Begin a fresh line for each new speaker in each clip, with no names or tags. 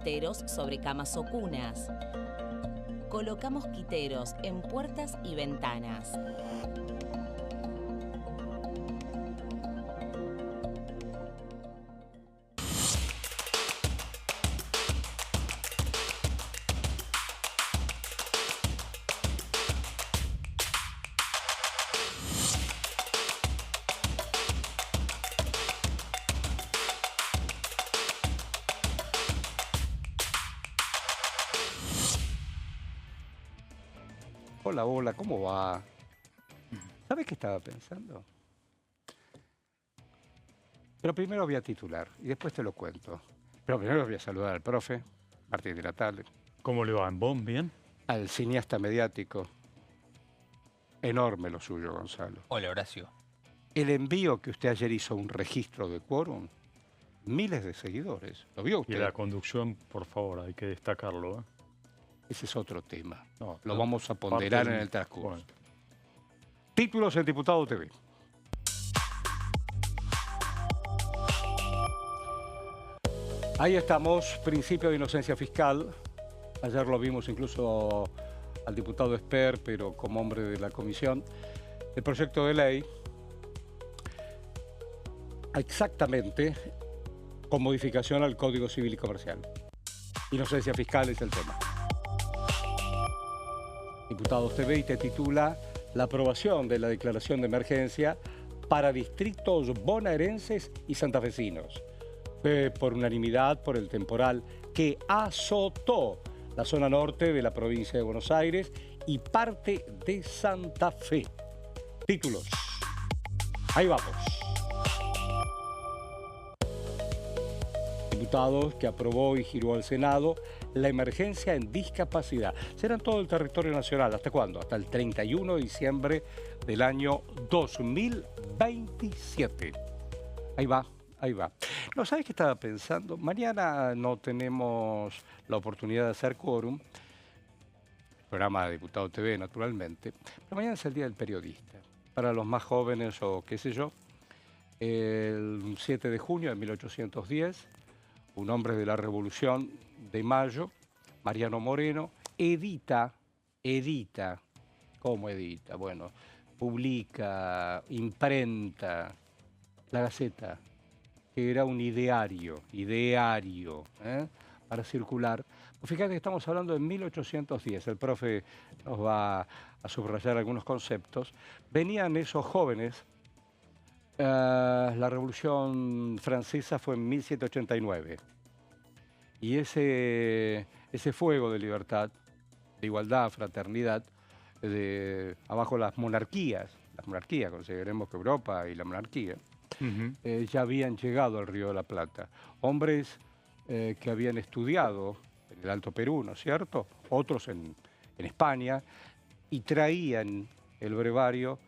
Quiteros sobre camas o cunas. Colocamos quiteros en puertas y ventanas.
Hola, hola, ¿cómo va? ¿Sabes qué estaba pensando? Pero primero voy a titular y después te lo cuento. Pero primero voy a saludar al profe, Martín de la Tarde,
¿Cómo le va? ¿En Bonn? ¿Bien?
al cineasta mediático. Enorme lo suyo, Gonzalo.
Hola, Horacio.
El envío que usted ayer hizo a un registro de quórum, miles de seguidores. ¿Lo vio
Y
usted?
la conducción, por favor, hay que destacarlo, ¿eh?
Ese es otro tema.
No,
Lo vamos a
parte
ponderar
del-
en el transcurso.
Bueno,
Títulos en Diputado TV. Ahí estamos, principio de inocencia fiscal. Ayer lo vimos incluso al diputado Esper, pero como hombre de la comisión. El proyecto de ley, exactamente con modificación al Código Civil y Comercial. Inocencia fiscal es el tema. Diputados TV y te titula la aprobación de la declaración de emergencia para distritos bonaerenses y santafesinos. Por unanimidad por el temporal que azotó la zona norte de la provincia de Buenos Aires y parte de Santa Fe. Títulos. Ahí vamos. Diputados que aprobó y giró al Senado la emergencia en discapacidad. Será en todo el territorio nacional. ¿Hasta cuándo? Hasta el 31 de diciembre del año 2027. Ahí va. Ahí va. No, ¿sabes qué estaba pensando? Mañana no tenemos la oportunidad de hacer quórum. Programa de Diputado TV, naturalmente. Pero mañana es el Día del Periodista. Para los más jóvenes o qué sé yo, el 7 de junio de 1810, un hombre de la Revolución de Mayo, Mariano Moreno, edita, ¿cómo edita? Bueno, publica, imprenta, La Gaceta, que era un ideario, para circular. Pues fíjate que estamos hablando de 1810, el profe nos va a subrayar algunos conceptos. Venían esos jóvenes, la Revolución Francesa fue en 1789, y ese fuego de libertad, de igualdad, fraternidad, abajo las monarquías, consideremos que Europa y la monarquía, ya habían llegado al Río de la Plata. Hombres que habían estudiado en el Alto Perú, ¿no es cierto? Otros en España, y traían el brevario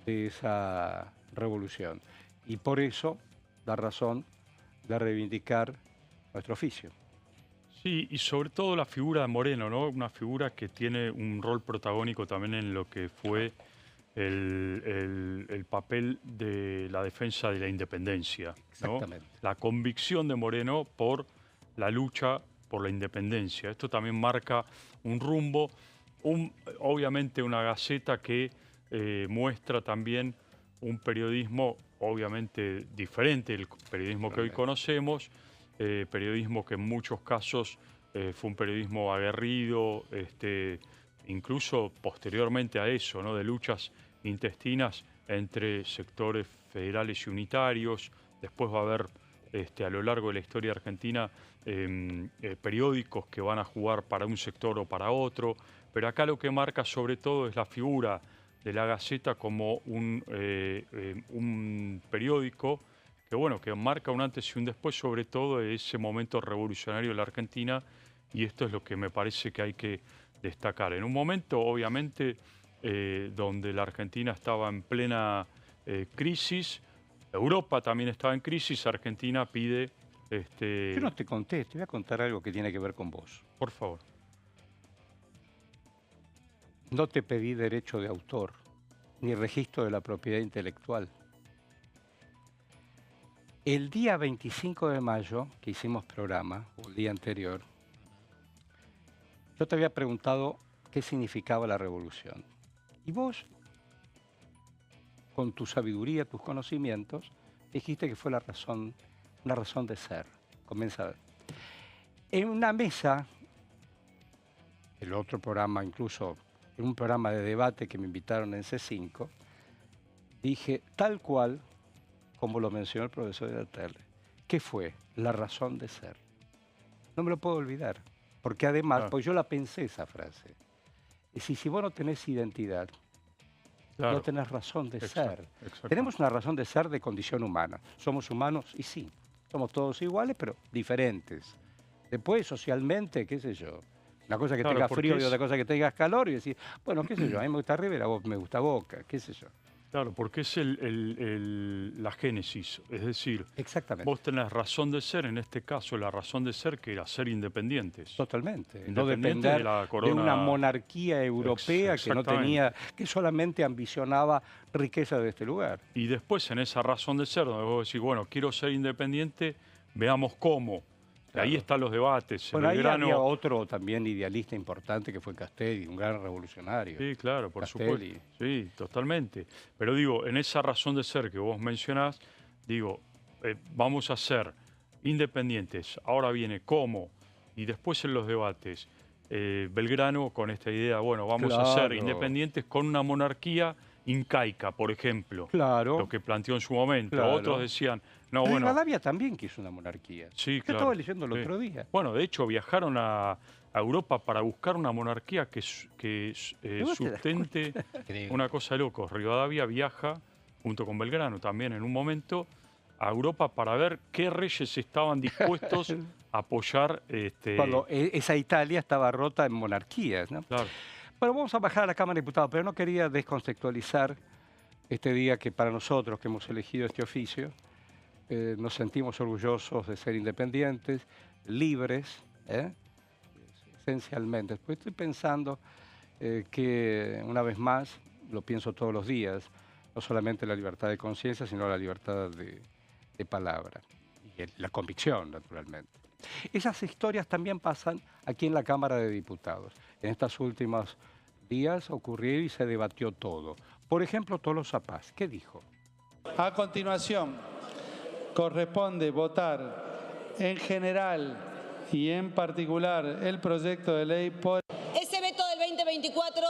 de esa revolución. Y por eso la razón de reivindicar nuestro oficio.
sí, y sobre todo la figura de Moreno, ¿no? Una figura que tiene un rol protagónico también en lo que fue el papel de la defensa de la independencia, ¿no?
Exactamente.
La convicción de Moreno por la lucha por la independencia. Esto también marca un rumbo, obviamente una Gaceta que muestra también un periodismo obviamente diferente del periodismo que hoy conocemos, periodismo que en muchos casos fue un periodismo aguerrido, incluso posteriormente a eso, ¿no? De luchas intestinas entre sectores federales y unitarios. Después va a haber a lo largo de la historia argentina periódicos que van a jugar para un sector o para otro, pero acá lo que marca sobre todo es la figura de la Gaceta como un periódico que, bueno, que marca un antes y un después, sobre todo de ese momento revolucionario de la Argentina, y esto es lo que me parece que hay que destacar. En un momento, obviamente, donde la Argentina estaba en plena crisis, Europa también estaba en crisis, Argentina pide...
Yo no te conté, te voy a contar algo que tiene que ver con vos.
Por favor.
No te pedí derecho de autor, ni registro de la propiedad intelectual. El día 25 de mayo, que hicimos programa, o el día anterior, Yo te había preguntado qué significaba la revolución. Y vos, con tu sabiduría, tus conocimientos, dijiste que fue una razón de ser. Comienza a ver. En una mesa, el otro programa, incluso en un programa de debate que me invitaron en C5, dije tal cual como lo mencionó el profesor de la tele. ¿Qué fue? La razón de ser. No me lo puedo olvidar, porque además, pues yo la pensé esa frase. Es decir, si vos no tenés identidad, no tenés razón de ser. Tenemos una razón de ser de condición humana. Somos humanos y sí, somos todos iguales, pero diferentes. Después, socialmente, qué sé yo, una cosa que tenga frío y otra cosa que tenga calor y decir, bueno, qué sé yo, a mí me gusta River, a vos me gusta Boca, qué sé yo.
Claro, porque es la génesis, es decir,
exactamente,
vos tenés razón de ser, en este caso la razón de ser que era ser independientes.
Totalmente,
no
depender
de la corona,
de una monarquía europea que solamente ambicionaba riqueza de este lugar.
Y después en esa razón de ser, donde vos decís, bueno, quiero ser independiente, veamos cómo. Claro. Ahí están los debates.
Bueno, ahí había otro también idealista importante que fue Castelli, un gran revolucionario.
Sí, claro, por
Castelli.
supuesto. Sí, totalmente. Pero digo, en esa razón de ser que vos mencionás, digo, vamos a ser independientes. Ahora viene cómo. Y después en los debates, Belgrano con esta idea, bueno, vamos a ser independientes con una monarquía incaica, por ejemplo.
Claro.
Lo que planteó en su momento. Claro. Otros decían, no,
pero
bueno.
Rivadavia también quiso una monarquía.
Sí,
Yo
claro.
estaba leyendo el otro día.
Bueno, de hecho, viajaron a Europa para buscar una monarquía que sustente una cosa de locos. Rivadavia viaja, junto con Belgrano también en un momento, a Europa para ver qué reyes estaban dispuestos a apoyar.
Cuando esa Italia estaba rota en monarquías, ¿no?
Claro.
Bueno, vamos a bajar a la Cámara de Diputados, pero no quería descontextualizar este día que para nosotros que hemos elegido este oficio, nos sentimos orgullosos de ser independientes, libres, esencialmente. Pues estoy pensando que, una vez más, lo pienso todos los días, no solamente la libertad de conciencia, sino la libertad de palabra y la convicción, naturalmente. Esas historias también pasan aquí en la Cámara de Diputados. En estos últimos días ocurrió y se debatió todo. Por ejemplo, Tolosa Paz, ¿qué dijo?
A continuación, corresponde votar en general y en particular el proyecto de ley por...
Ese veto del 2024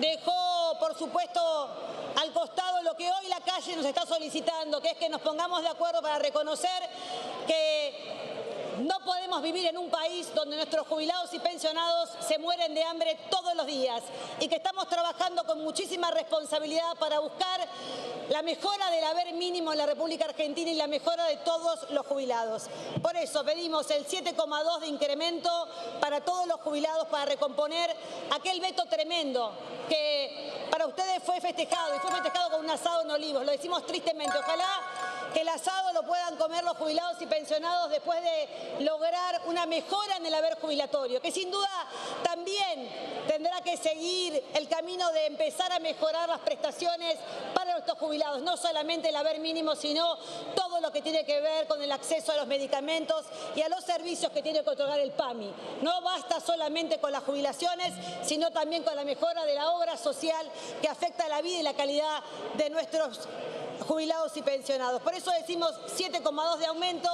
dejó, por supuesto, al costado lo que hoy la calle nos está solicitando, que es que nos pongamos de acuerdo para reconocer que no podemos vivir en un país donde nuestros jubilados y pensionados se mueren de hambre todos los días y que estamos trabajando con muchísima responsabilidad para buscar la mejora del haber mínimo en la República Argentina y la mejora de todos los jubilados. Por eso pedimos el 7,2 de incremento para todos los jubilados para recomponer aquel veto tremendo que para ustedes fue festejado y fue festejado con un asado en Olivos. Lo decimos tristemente. Ojalá que el asado lo puedan comer los jubilados y pensionados después de lograr una mejora en el haber jubilatorio, que sin duda también tendrá que seguir el camino de empezar a mejorar las prestaciones para nuestros jubilados, no solamente el haber mínimo, sino todo lo que tiene que ver con el acceso a los medicamentos y a los servicios que tiene que otorgar el PAMI. No basta solamente con las jubilaciones, sino también con la mejora de la obra social que afecta la vida y la calidad de nuestros jubilados y pensionados. Por eso decimos 7,2 de aumento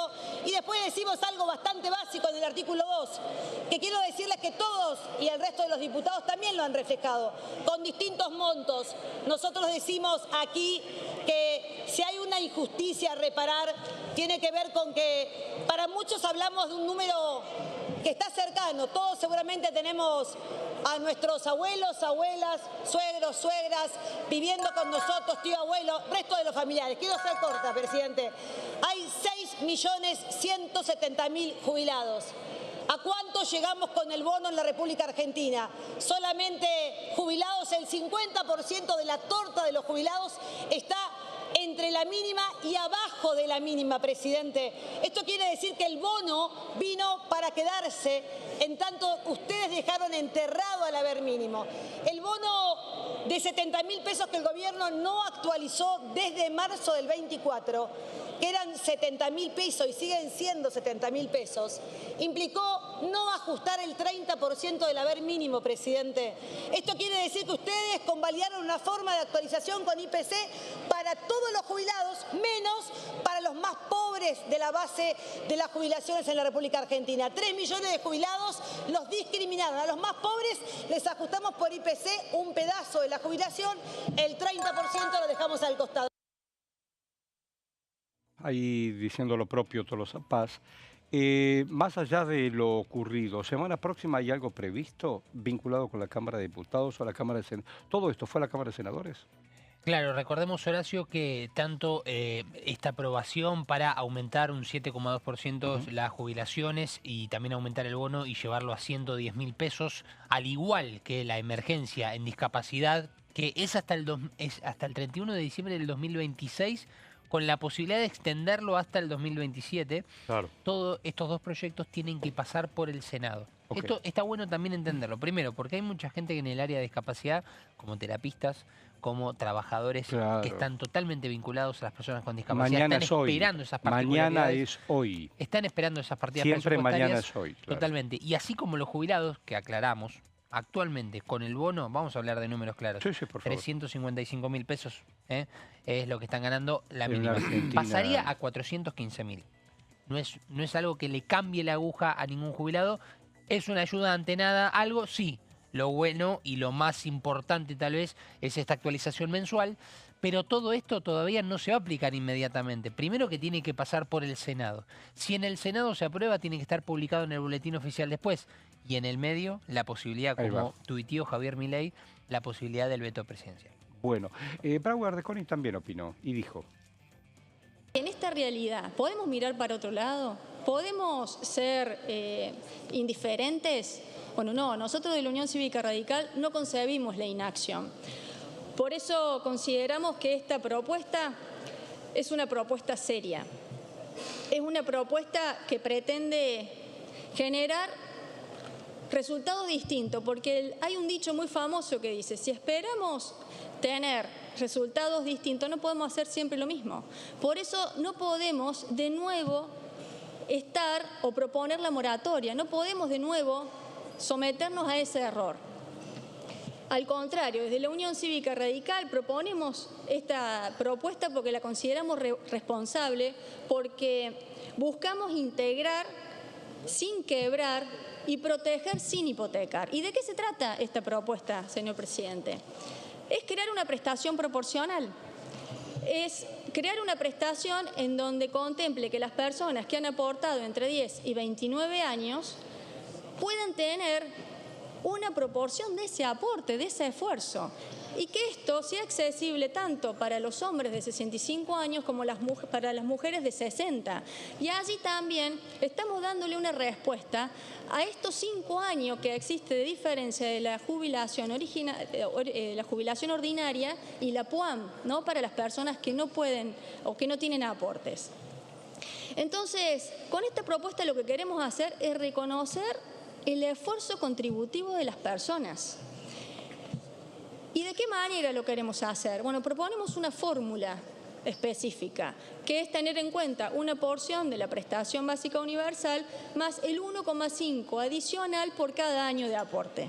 y después decimos algo bastante básico en el artículo 2, que quiero decirles que todos y el resto de los diputados también lo han reflejado, con distintos montos. Nosotros decimos aquí que si hay una injusticia a reparar, tiene que ver con que para muchos hablamos de un número que está cercano. Todos seguramente tenemos a nuestros abuelos, abuelas, suegros, suegras, viviendo con nosotros, tío, abuelo, resto de los familiares. Quiero ser corta, presidente. Hay 6.170.000 jubilados. ¿A cuánto llegamos con el bono en la República Argentina? Solamente jubilados, el 50% de la torta de los jubilados está entre la mínima y abajo de la mínima, presidente. Esto quiere decir que el bono vino para quedarse, en tanto ustedes dejaron enterrado al haber mínimo. El bono de 70.000 pesos que el gobierno no actualizó desde marzo del 24, que eran 70.000 pesos y siguen siendo 70.000 pesos, implicó no ajustar el 30% del haber mínimo, presidente. Esto quiere decir que ustedes convalidaron una forma de actualización con IPC para todos los jubilados, menos para los más pobres de la base de las jubilaciones en la República Argentina. 3 millones de jubilados los discriminaron. A los más pobres les ajustamos por IPC un pedazo de la jubilación, el 30% lo dejamos al costado.
Ahí diciendo lo propio Tolosa Paz. Más allá de lo ocurrido, ¿semana próxima hay algo previsto vinculado con la Cámara de Diputados o la Cámara de Senadores? ¿Todo esto fue a la Cámara de Senadores?
Claro, recordemos, Horacio, que tanto esta aprobación para aumentar un 7,2% las jubilaciones y también aumentar el bono y llevarlo a 110.000 pesos, al igual que la emergencia en discapacidad, que es hasta el 31 de diciembre del 2026, con la posibilidad de extenderlo hasta el 2027.
Claro.
Todos estos dos proyectos tienen que pasar por el Senado.
Okay.
Esto está bueno también entenderlo. Primero, porque hay mucha gente que en el área de discapacidad, como terapistas, como trabajadores
Claro.
que están totalmente vinculados a las personas con discapacidad,
Mañana
están
es hoy.
esperando esas
Mañana
particularidades.
es hoy.
Están esperando esas partidas
Siempre
presupuestarias.
mañana es hoy. Claro.
Totalmente. Y así como los jubilados, que aclaramos, actualmente con el bono, vamos a hablar de números claros,
Sí, sí, por favor.
355.000 pesos es lo que están ganando la
En
mínima.
Argentina.
Pasaría a 415.000. No es algo que le cambie la aguja a ningún jubilado, es una ayuda ante nada, algo sí. Lo bueno y lo más importante tal vez es esta actualización mensual, pero todo esto todavía no se va a aplicar inmediatamente. Primero que tiene que pasar por el Senado. Si en el Senado se aprueba, tiene que estar publicado en el boletín oficial después. Y en el medio, la posibilidad,
Ahí
como
va.
tuiteó Javier Milei, la posibilidad del veto presidencial.
Bueno, Brauer de Conning también opinó y dijo:
en esta realidad, ¿podemos mirar para otro lado? ¿Podemos ser indiferentes? Bueno, no, nosotros de la Unión Cívica Radical no concebimos la inacción. Por eso consideramos que esta propuesta es una propuesta seria. Es una propuesta que pretende generar resultados distintos, porque hay un dicho muy famoso que dice, si esperamos tener resultados distintos, no podemos hacer siempre lo mismo. Por eso no podemos de nuevo estar o proponer la moratoria, no podemos de nuevo someternos a ese error. Al contrario, desde la Unión Cívica Radical proponemos esta propuesta porque la consideramos responsable, porque buscamos integrar sin quebrar y proteger sin hipotecar. ¿Y de qué se trata esta propuesta, señor presidente? Es crear una prestación proporcional. Es crear una prestación en donde contemple que las personas que han aportado entre 10 y 29 años puedan tener una proporción de ese aporte, de ese esfuerzo, y que esto sea accesible tanto para los hombres de 65 años como para las mujeres de 60. Y allí también estamos dándole una respuesta a estos 5 años que existe de diferencia de la jubilación ordinaria y la PUAM, ¿no? Para las personas que no pueden o que no tienen aportes. Entonces, con esta propuesta lo que queremos hacer es reconocer el esfuerzo contributivo de las personas. ¿Y de qué manera lo queremos hacer? Bueno, proponemos una fórmula específica, que es tener en cuenta una porción de la prestación básica universal más el 1,5 adicional por cada año de aporte.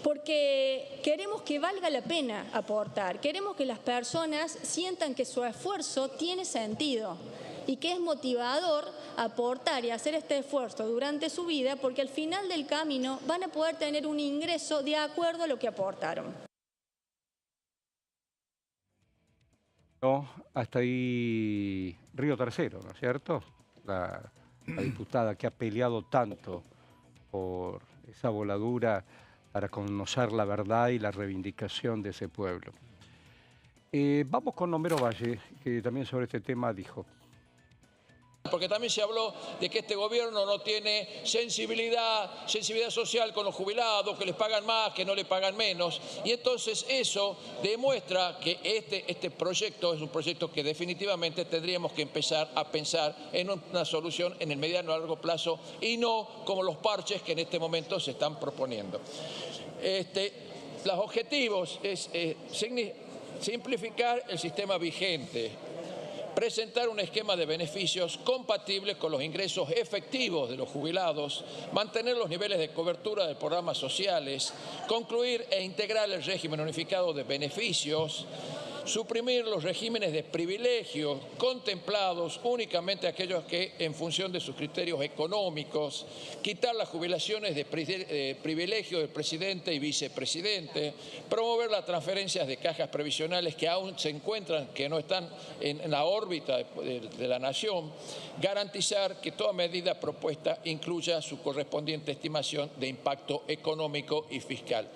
Porque queremos que valga la pena aportar, queremos que las personas sientan que su esfuerzo tiene sentido y que es motivador aportar y hacer este esfuerzo durante su vida, porque al final del camino van a poder tener un ingreso de acuerdo a lo que aportaron.
No, hasta ahí Río Tercero, ¿no es cierto? La diputada que ha peleado tanto por esa voladura para conocer la verdad y la reivindicación de ese pueblo. Vamos con Homero Valle, que también sobre este tema dijo:
porque también se habló de que este gobierno no tiene sensibilidad social con los jubilados, que les pagan más, que no les pagan menos. Y entonces eso demuestra que este proyecto es un proyecto que definitivamente tendríamos que empezar a pensar en una solución en el mediano y largo plazo y no como los parches que en este momento se están proponiendo. Los objetivos es simplificar el sistema vigente, presentar un esquema de beneficios compatible con los ingresos efectivos de los jubilados, mantener los niveles de cobertura de programas sociales, concluir e integrar el régimen unificado de beneficios, suprimir los regímenes de privilegios contemplados únicamente aquellos que en función de sus criterios económicos, quitar las jubilaciones de privilegio del presidente y vicepresidente, promover las transferencias de cajas previsionales que aún se encuentran, que no están en la órbita de la nación, garantizar que toda medida propuesta incluya su correspondiente estimación de impacto económico y fiscal.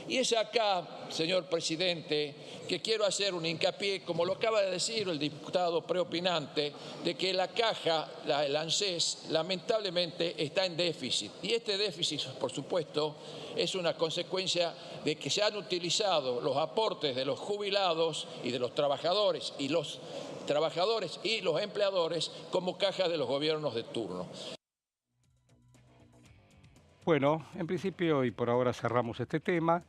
Y es acá, señor presidente, que quiero hacer un hincapié, como lo acaba de decir el diputado preopinante, de que la caja, el ANSES, lamentablemente está en déficit. Y este déficit, por supuesto, es una consecuencia de que se han utilizado los aportes de los jubilados y de los trabajadores y los empleadores como caja de los gobiernos de turno.
Bueno, en principio y por ahora cerramos este tema.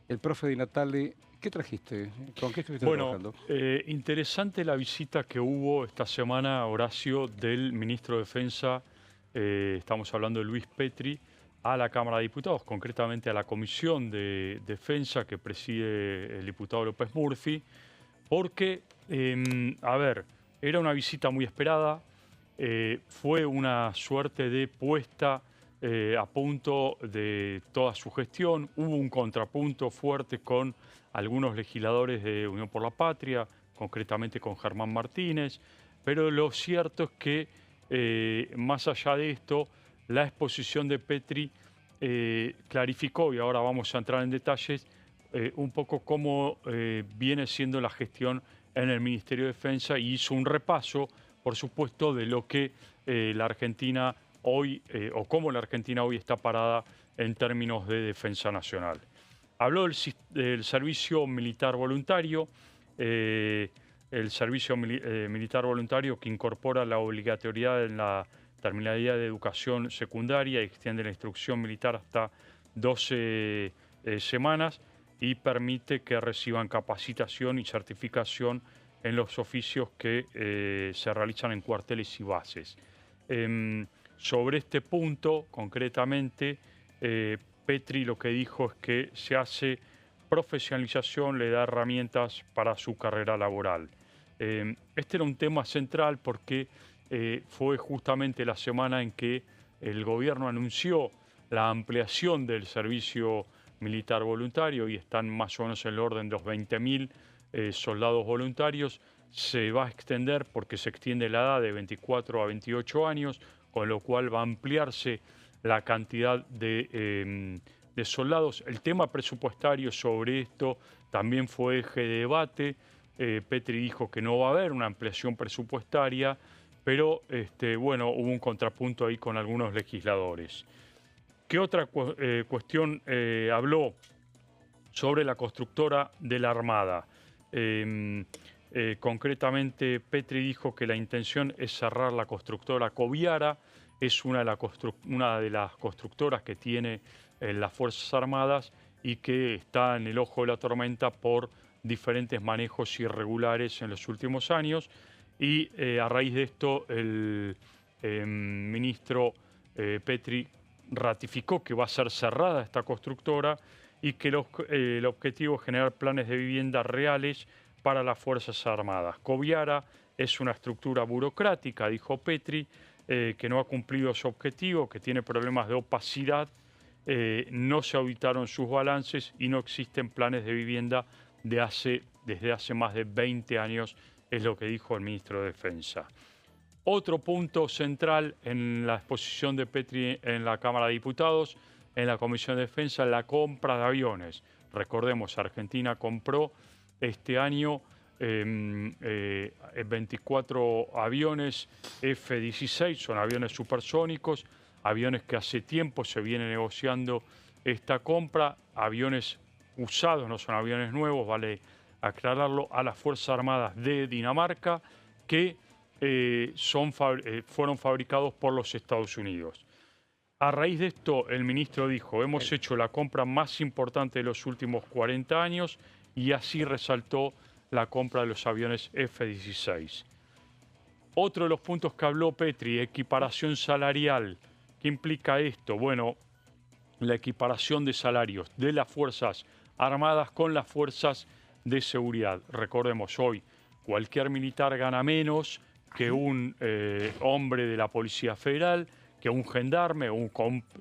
El profe Di Natale, ¿qué trajiste? ¿Con qué estuviste trabajando?
Interesante la visita que hubo esta semana, Horacio, del ministro de Defensa, estamos hablando de Luis Petri, a la Cámara de Diputados, concretamente a la Comisión de Defensa que preside el diputado López Murphy, porque, a ver, era una visita muy esperada, fue una suerte de puesta a punto de toda su gestión. Hubo un contrapunto fuerte con algunos legisladores de Unión por la Patria, concretamente con Germán Martínez, pero lo cierto es que más allá de esto, la exposición de Petri clarificó, y ahora vamos a entrar en detalles, un poco cómo viene siendo la gestión en el Ministerio de Defensa, y hizo un repaso, por supuesto, de lo que la Argentina hoy, o cómo la Argentina hoy está parada en términos de defensa nacional. Habló del servicio militar voluntario, el servicio militar voluntario que incorpora la obligatoriedad en la terminalidad de educación secundaria y extiende la instrucción militar hasta 12 semanas y permite que reciban capacitación y certificación en los oficios que se realizan en cuarteles y bases. Sobre este punto, concretamente, Petri lo que dijo es que se hace profesionalización, le da herramientas para su carrera laboral. Este era un tema central porque fue justamente la semana en que el gobierno anunció la ampliación del servicio militar voluntario y están más o menos en el orden de los 20.000 soldados voluntarios. Se va a extender porque se extiende la edad de 24 a 28 años, con lo cual va a ampliarse la cantidad de soldados. El tema presupuestario sobre esto también fue eje de debate. Petri dijo que no va a haber una ampliación presupuestaria, pero bueno, hubo un contrapunto ahí con algunos legisladores. ¿Qué otra cuestión habló? Sobre la constructora de la Armada. Concretamente, Petri dijo que la intención es cerrar la constructora Coviara, es una de las constructoras que tiene las Fuerzas Armadas y que está en el ojo de la tormenta por diferentes manejos irregulares en los últimos años. Y a raíz de esto, el ministro Petri ratificó que va a ser cerrada esta constructora y que el objetivo es generar planes de vivienda reales para las Fuerzas Armadas. Coviara es una estructura burocrática, dijo Petri, que no ha cumplido su objetivo, que tiene problemas de opacidad, no se auditaron sus balances y no existen planes de vivienda desde hace más de 20 años, es lo que dijo el ministro de Defensa. Otro punto central en la exposición de Petri en la Cámara de Diputados, en la Comisión de Defensa, la compra de aviones. Recordemos, Argentina compró este año 24 aviones F-16, son aviones supersónicos, aviones que hace tiempo se viene negociando esta compra, aviones usados, no son aviones nuevos, vale aclararlo, a las Fuerzas Armadas de Dinamarca, que fueron fabricados por los Estados Unidos. A raíz de esto, el ministro dijo, hemos hecho la compra más importante de los últimos 40 años y así resaltó la compra de los aviones F-16. Otro de los puntos que habló Petri, equiparación salarial. ¿Qué implica esto? Bueno, la equiparación de salarios de las Fuerzas Armadas con las Fuerzas de Seguridad. Recordemos, hoy cualquier militar gana menos que un hombre de la Policía Federal, que un gendarme o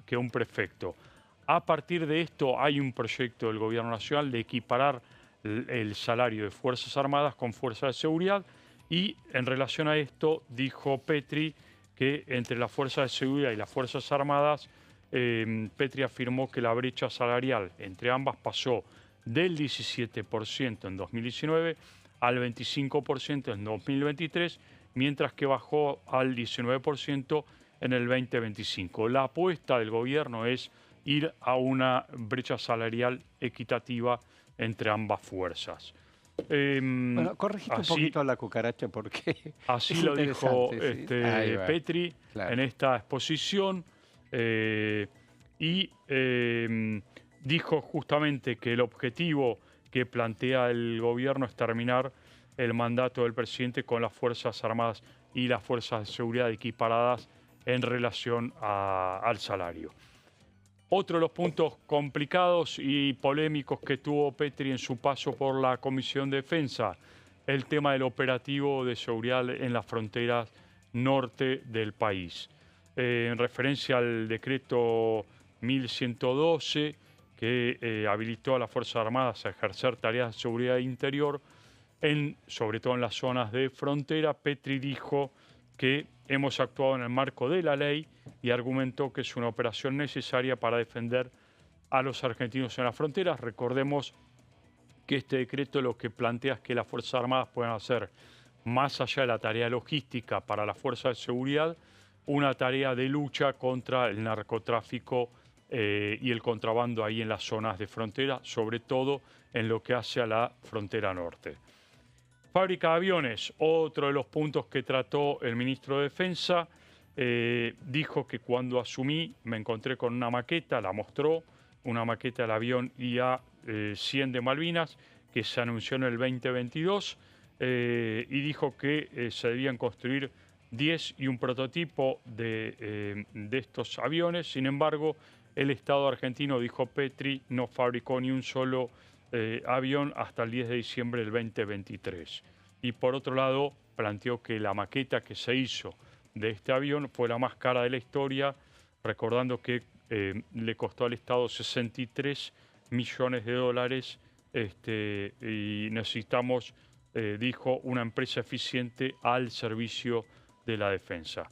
que un prefecto. A partir de esto hay un proyecto del Gobierno Nacional de equiparar el salario de Fuerzas Armadas con Fuerzas de Seguridad, y en relación a esto dijo Petri que entre las Fuerzas de Seguridad y las Fuerzas Armadas, Petri afirmó que la brecha salarial entre ambas pasó del 17% en 2019 al 25% en 2023, mientras que bajó al 19% en el 2025. La apuesta del gobierno es ir a una brecha salarial equitativa entre ambas fuerzas.
Bueno, corregiste un poquito a la cucaracha porque
así
es
lo dijo
¿sí?
Petri en esta exposición, y dijo justamente que el objetivo que plantea el gobierno es terminar el mandato del presidente con las Fuerzas Armadas y las Fuerzas de Seguridad equiparadas en relación al salario. Otro de los puntos complicados y polémicos que tuvo Petri en su paso por la Comisión de Defensa, el tema del operativo de seguridad en las fronteras norte del país. En referencia al decreto 1112, que habilitó a las Fuerzas Armadas a ejercer tareas de seguridad interior, sobre todo en las zonas de frontera, Petri dijo que hemos actuado en el marco de la ley y argumentó que es una operación necesaria para defender a los argentinos en las fronteras. Recordemos que este decreto lo que plantea es que las Fuerzas Armadas puedan hacer, más allá de la tarea logística para las Fuerzas de Seguridad, una tarea de lucha contra el narcotráfico y el contrabando ahí en las zonas de frontera, sobre todo en lo que hace a la frontera norte. Fábrica de aviones, otro de los puntos que trató el ministro de Defensa. Dijo que cuando asumí me encontré con una maqueta, la mostró, una maqueta del avión IA-100 de Malvinas, que se anunció en el 2022, y dijo que se debían construir 10 y un prototipo de estos aviones. Sin embargo, el Estado argentino, dijo Petri, no fabricó ni un solo avión hasta el 10 de diciembre del 2023. Y por otro lado, planteó que la maqueta que se hizo de este avión fue la más cara de la historia, recordando que le costó al Estado 63 millones de dólares y necesitamos, dijo, una empresa eficiente al servicio de la defensa.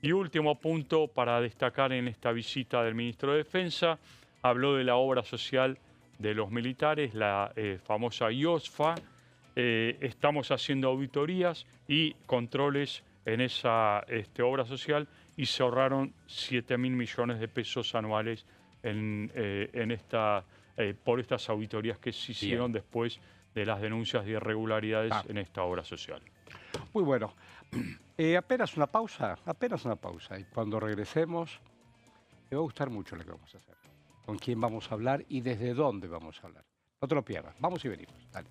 Y último punto para destacar en esta visita del ministro de Defensa, habló de la obra social de los militares, la famosa IOSFA. Estamos haciendo auditorías y controles en esa obra social y se ahorraron 7.000 millones de pesos anuales por estas auditorías que se hicieron después de las denuncias de irregularidades en esta obra social.
Muy bueno. Apenas una pausa. Y cuando regresemos, me va a gustar mucho lo que vamos a hacer. Con quién vamos a hablar y desde dónde vamos a hablar. No te lo pierdas. Vamos y venimos. Dale.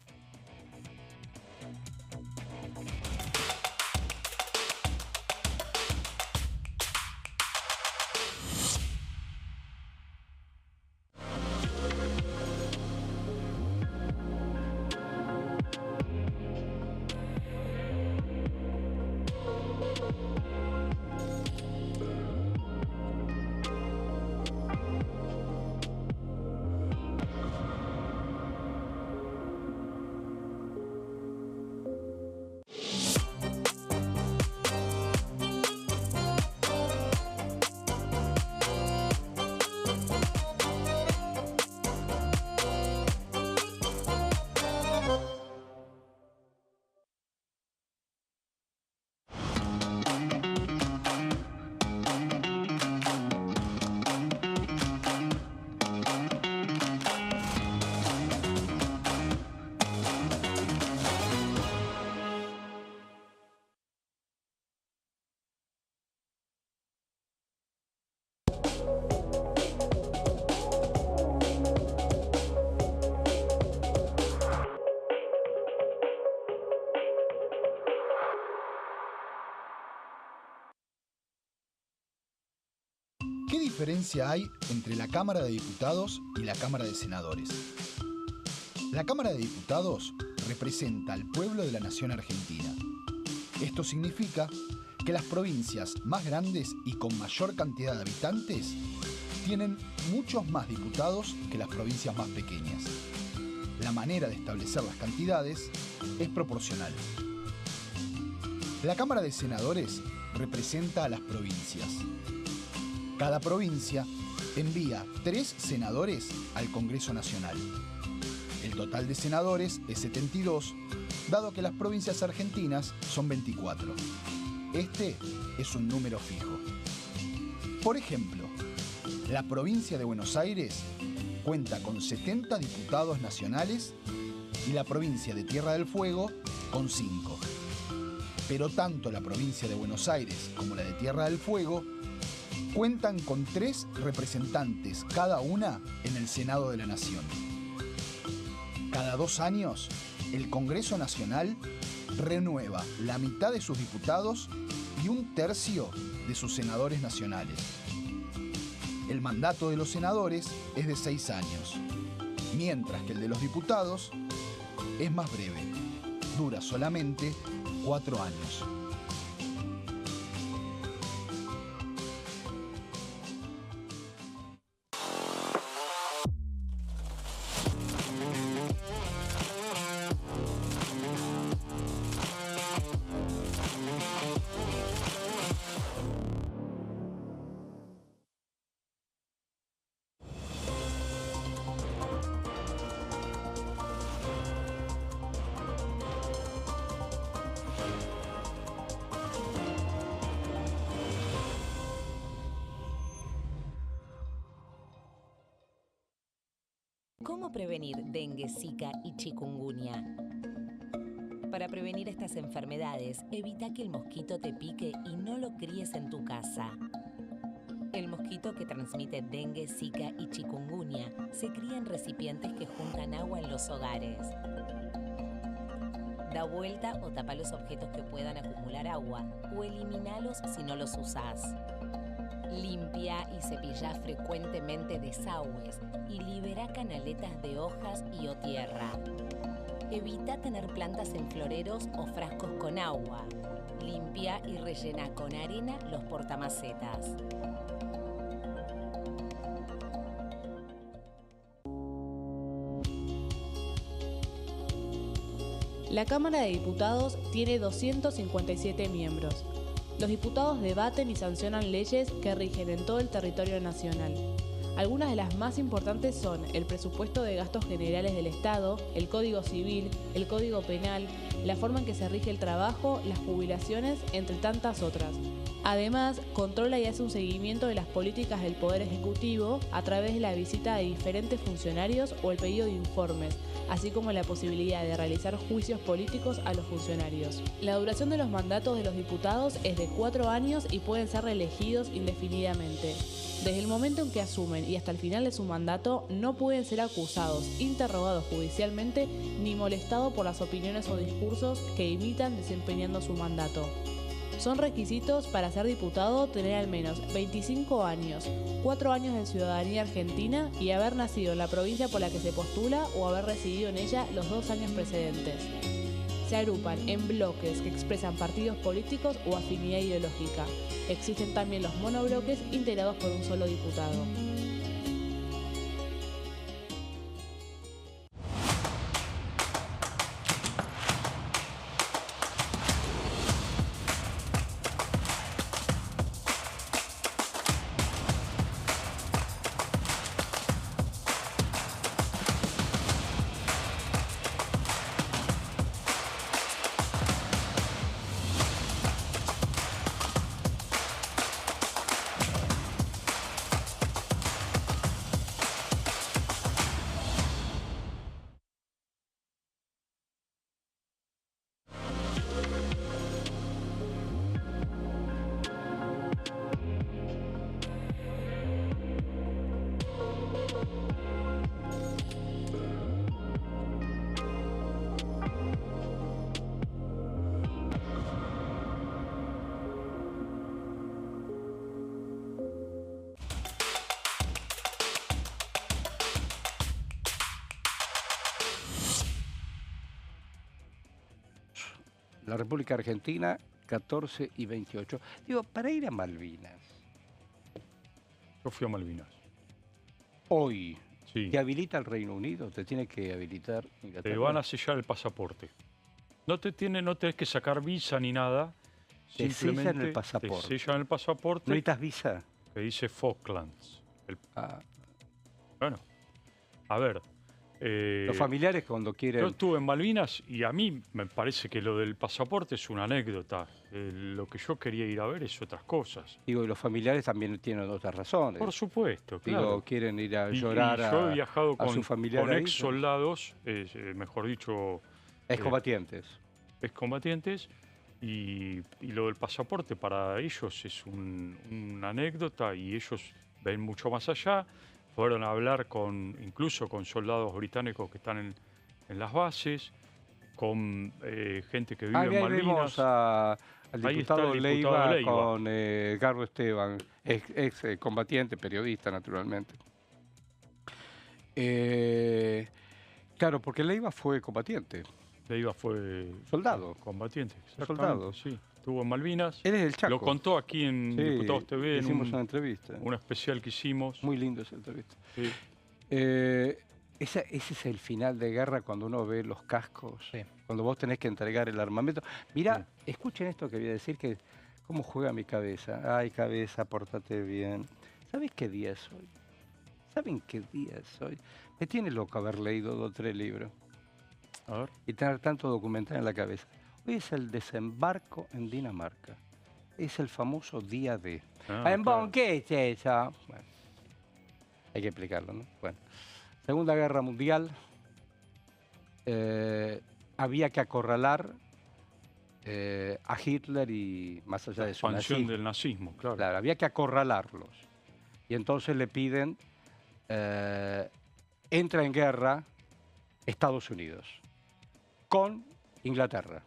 diferencia hay entre la Cámara de Diputados y la Cámara de Senadores? La Cámara de Diputados representa al pueblo de la nación argentina. Esto significa que las provincias más grandes y con mayor cantidad de habitantes tienen muchos más diputados que las provincias más pequeñas. La manera de establecer las cantidades es proporcional. La Cámara de Senadores representa a las provincias. Cada provincia envía 3 senadores al Congreso Nacional. El total de senadores es 72, dado que las provincias argentinas son 24. Este es un número fijo. Por ejemplo, la provincia de Buenos Aires cuenta con 70 diputados nacionales y la provincia de Tierra del Fuego con 5. Pero tanto la provincia de Buenos Aires como la de Tierra del Fuego cuentan con 3 representantes cada una en el Senado de la Nación. Cada 2 años, el Congreso Nacional renueva la mitad de sus diputados y 1/3 de sus senadores nacionales. El mandato de los senadores es de 6 años, mientras que el de los diputados es más breve, dura solamente 4 años.
¿Cómo prevenir dengue, zika y chikungunya? Para prevenir estas enfermedades, evita que el mosquito te pique y no lo críes en tu casa. El mosquito que transmite dengue, zika y chikungunya se cría en recipientes que juntan agua en los hogares. Da vuelta o tapa los objetos que puedan acumular agua o eliminalos si no los usás. Limpia y cepilla frecuentemente desagües y libera canaletas de hojas y o tierra. Evita tener plantas en floreros o frascos con agua. Limpia y rellena con arena los portamacetas.
La Cámara de Diputados tiene 257 miembros. Los diputados debaten y sancionan leyes que rigen en todo el territorio nacional. Algunas de las más importantes son el presupuesto de gastos generales del Estado, el Código Civil, el Código Penal, la forma en que se rige el trabajo, las jubilaciones, entre tantas otras. Además, controla y hace un seguimiento de las políticas del Poder Ejecutivo a través de la visita de diferentes funcionarios o el pedido de informes, así como la posibilidad de realizar juicios políticos a los funcionarios. La duración de los mandatos de los diputados es de 4 años y pueden ser reelegidos indefinidamente. Desde el momento en que asumen y hasta el final de su mandato, no pueden ser acusados, interrogados judicialmente, ni molestados por las opiniones o discursos que imitan desempeñando su mandato. Son requisitos para ser diputado tener al menos 25 años, 4 años de ciudadanía argentina y haber nacido en la provincia por la que se postula o haber residido en ella los 2 años precedentes. Se agrupan en bloques que expresan partidos políticos o afinidad ideológica. Existen también los monobloques integrados por un solo diputado.
la República Argentina, 14 y 28. Digo, para ir a Malvinas,
Yo fui a Malvinas.
hoy,
Sí.
¿te habilita el Reino Unido? ¿Te tiene que habilitar
Te
Inglaterra?
van a sellar el pasaporte. No tenés que sacar visa ni nada.
Te
Simplemente
sellan el pasaporte.
Te sellan el pasaporte.
¿No necesitas visa?
Que dice Falklands.
Ah,
Bueno, a ver.
los familiares cuando
Yo
quieren...
estuve en Malvinas y a mí me parece que lo del pasaporte es una anécdota. Lo que yo quería ir a ver es otras cosas.
Digo, y los familiares también tienen otras razones.
Por supuesto,
Digo,
claro.
quieren ir a
Y
llorar
yo he viajado
a su familiar
con
ahí,
ex soldados, mejor dicho,
excombatientes.
excombatientes, y lo del pasaporte para ellos es una anécdota y ellos ven mucho más allá. Fueron a hablar incluso con soldados británicos que están en las bases, con gente que vive en
Ahí
Malvinas.
vemos al
Ahí está
diputado,
el
Leiva,
diputado Leiva.
con Garbo Esteban, ex combatiente, periodista naturalmente. Claro, porque Leiva fue combatiente.
Leiva fue
Soldado.
combatiente.
Soldado.
Sí, estuvo en Malvinas.
Él es del Chaco.
Lo contó aquí en
Sí,
Diputados TV, en
hicimos una entrevista.
un especial que hicimos.
Muy lindo esa entrevista.
Sí.
Ese es el final de guerra cuando uno ve los cascos,
Sí.
cuando vos tenés que entregar el armamento. Mirá, escuchen esto que voy a decir, que cómo juega mi cabeza. Ay, cabeza, pórtate bien. ¿Sabes qué día es hoy? ¿Saben qué día es hoy? Me tiene loco haber leído 2 o 3 libros
A ver.
y tener tanto documental en la cabeza. Hoy es el desembarco en Dinamarca. Es el famoso día D.
Claro.
¿Qué es eso? Bueno, hay que explicarlo, ¿no? Bueno. Segunda Guerra Mundial, había que acorralar a Hitler y más allá de su
Expansión
nazismo.
del nazismo, claro.
Claro, había que acorralarlos. Y entonces le piden, entra en guerra Estados Unidos con Inglaterra.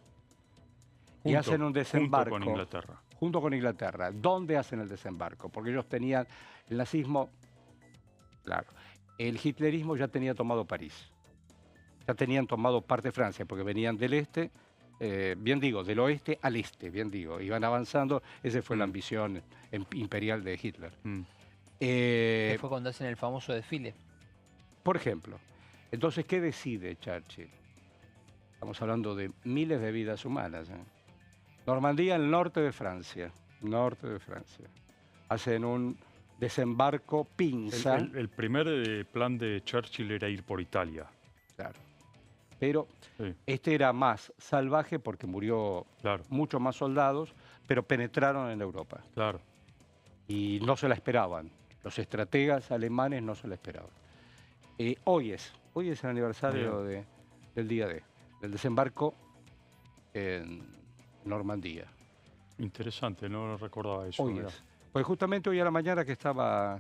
Y
Junto-
hacen un desembarco.
Junto con Inglaterra.
Junto con Inglaterra. ¿Dónde hacen el desembarco? Porque ellos tenían el nazismo, claro. El hitlerismo ya tenía tomado París. Ya tenían tomado parte de Francia, porque venían del este, bien digo, del oeste al este, bien digo. Iban avanzando, esa fue la ambición imperial de Hitler.
Que fue cuando hacen el famoso desfile.
Por ejemplo, entonces, ¿qué decide Churchill? Estamos hablando de miles de vidas humanas. Normandía, el norte de Francia. Norte de Francia. Hacen un desembarco pinza.
El primer plan de Churchill era ir por Italia.
Claro. Pero
Sí.
este era más salvaje porque murió
Claro,
muchos más soldados, pero penetraron en Europa.
claro.
Y no se la esperaban. Los estrategas alemanes no se la esperaban. Hoy es el aniversario del día D, del desembarco en Normandía.
Interesante, no recordaba eso.
Hoy
mirá.
es. Pues justamente hoy a la mañana que estaba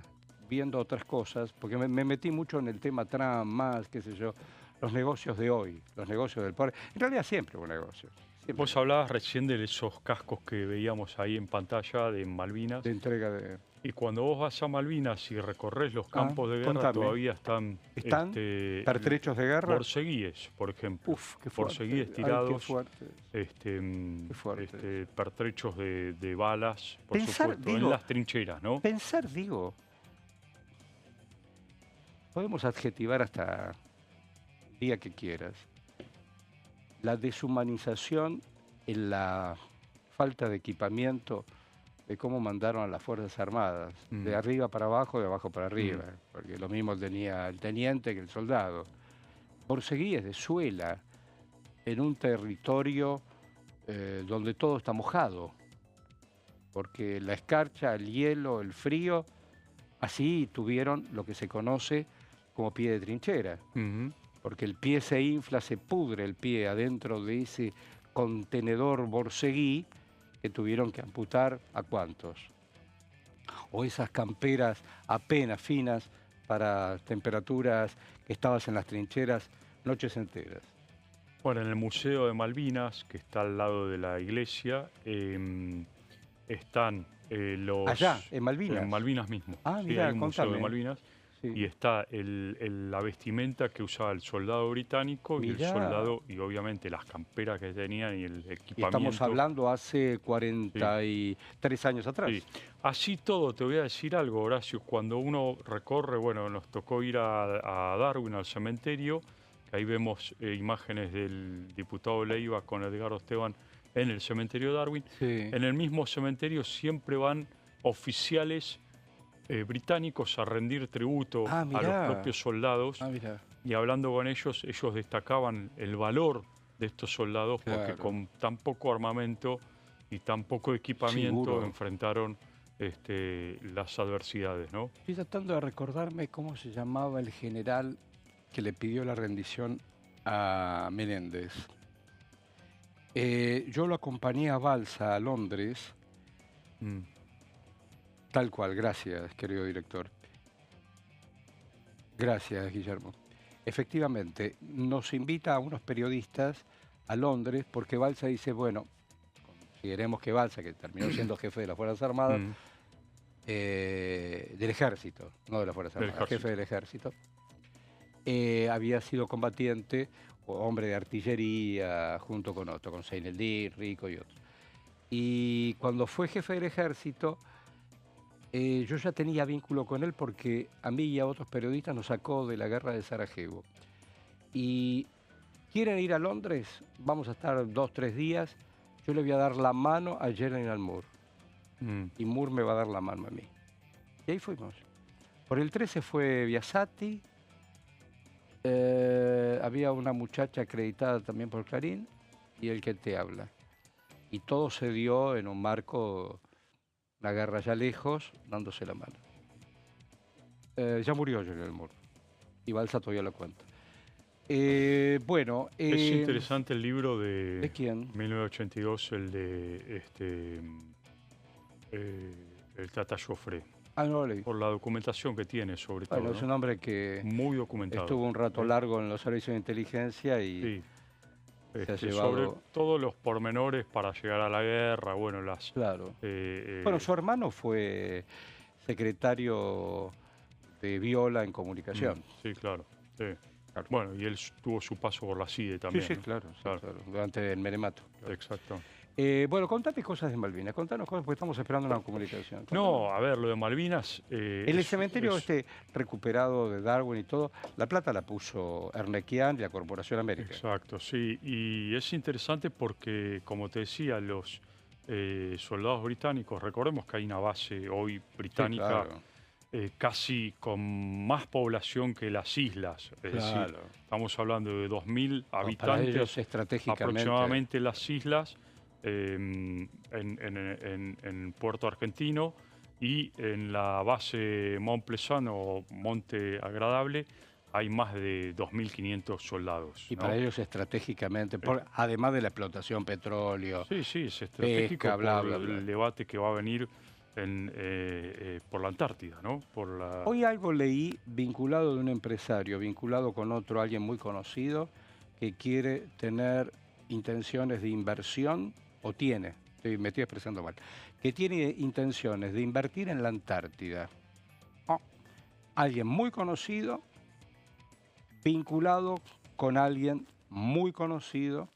viendo otras cosas, porque me metí mucho en el tema Trump, más, qué sé yo, los negocios de hoy, los negocios del poder. En realidad siempre hubo negocios. Siempre.
Vos hablabas recién de esos cascos que veíamos ahí en pantalla de Malvinas.
De entrega de...
Y cuando vos vas a Malvinas y recorres los campos de guerra,
contame.
todavía están...
¿Están pertrechos de guerra?
Borceguíes, por ejemplo.
Uf, qué fuerte.
Borceguíes
Ay,
tirados.
qué fuerte. Qué fuerte.
Pertrechos de balas, por
Pensar,
supuesto,
digo,
en las trincheras, ¿no?
Pensar, digo, podemos adjetivar hasta el día que quieras, la deshumanización en la falta de equipamiento de cómo mandaron a las Fuerzas Armadas, de arriba para abajo, de abajo para arriba, porque lo mismo tenía el teniente que el soldado. Borceguíes de suela, en un territorio donde todo está mojado, porque la escarcha, el hielo, el frío, así tuvieron lo que se conoce como pie de trinchera, porque el pie se infla, se pudre el pie adentro de ese contenedor borceguí que tuvieron que amputar a cuántos. O esas camperas apenas finas para temperaturas que estabas en las trincheras noches enteras.
Bueno, en el Museo de Malvinas, que está al lado de la iglesia, están los...
Allá, en Malvinas.
En Malvinas mismo.
Ah,
Sí,
mirá,
hay un museo de
contame.
Malvinas.
Sí.
y está la vestimenta que usaba el soldado británico y el
Mirá.
soldado, y obviamente las camperas que tenían y el
Y
equipamiento.
estamos hablando hace 43 años atrás.
Sí. Así todo, te voy a decir algo, Horacio, cuando uno recorre, bueno, nos tocó ir a Darwin, al cementerio, que ahí vemos imágenes del diputado Leiva con Edgardo Esteban en el cementerio de Darwin.
Sí.
En el mismo cementerio siempre van oficiales británicos a rendir tributo a los
mirá.
propios soldados.
Mirá.
Y hablando con ellos destacaban el valor de estos soldados porque
Claro.
con tan poco armamento y tan poco equipamiento
Seguro.
enfrentaron las adversidades, ¿no?
Estoy tratando de recordarme cómo se llamaba el general que le pidió la rendición a Menéndez. Yo lo acompañé a Balsa, a Londres. Tal cual, gracias, querido director. Gracias, Guillermo. Efectivamente, nos invita a unos periodistas a Londres porque Balsa dice, bueno, consideremos que Balsa, que terminó siendo jefe de las Fuerzas Armadas, del Ejército, no de las Fuerzas Armadas, jefe del Ejército, había sido combatiente o hombre de artillería junto con otro, con Seineldin, Rico y otros. Y cuando fue jefe del Ejército, yo ya tenía vínculo con él porque a mí y a otros periodistas nos sacó de la guerra de Sarajevo. Y quieren ir a Londres, vamos a estar 2 o 3 días, yo le voy a dar la mano a General Moore. Y Moore me va a dar la mano a mí. Y ahí fuimos. Por el 13 fue Biasati, había una muchacha acreditada también por Clarín y el que te habla. Y todo se dio en un marco, la guerra ya lejos, dándose la mano. Ya murió General Moore y Balsa todavía lo cuenta. Bueno,
es interesante el libro
¿de quién?
1982, el de el Tata Joffre.
No lo leí.
Por la documentación que tiene, sobre todo.
Bueno, es un hombre que
muy documentado.
Estuvo un rato largo en los servicios de inteligencia y se ha llevado...
Sobre todos los pormenores para llegar a la guerra, bueno, las...
Claro. Bueno, su hermano fue secretario de Viola en comunicación.
Sí, claro. Sí. Claro. Bueno, y él tuvo su paso por la CIDE también.
Sí,
¿no?
claro, durante el Meremato.
Claro. Exacto.
Bueno, contate cosas de Malvinas, contanos cosas porque estamos esperando una comunicación.
No, a ver, lo de Malvinas...
en el cementerio recuperado de Darwin y todo, la plata la puso Ernequian y la Corporación América.
Exacto, sí, y es interesante porque, como te decía, los soldados británicos, recordemos que hay una base hoy británica... Sí, claro. Casi con más población que las islas. Es decir, estamos hablando de 2.000 habitantes.
Para ellos, estratégicamente.
Aproximadamente las islas en Puerto Argentino y en la base Mont Pleasant o Monte Agradable hay más de 2.500 soldados.
Y para ellos estratégicamente, además de la explotación petróleo,
sí, es estratégico
pesca, bla, bla,
por
bla.
El debate que va a venir por la Antártida, ¿no?
Hoy algo leí vinculado de un empresario, vinculado con otro, alguien muy conocido, que quiere tener intenciones de inversión, o tiene, me estoy expresando mal, que tiene intenciones de invertir en la Antártida. Alguien muy conocido, vinculado con alguien muy conocido.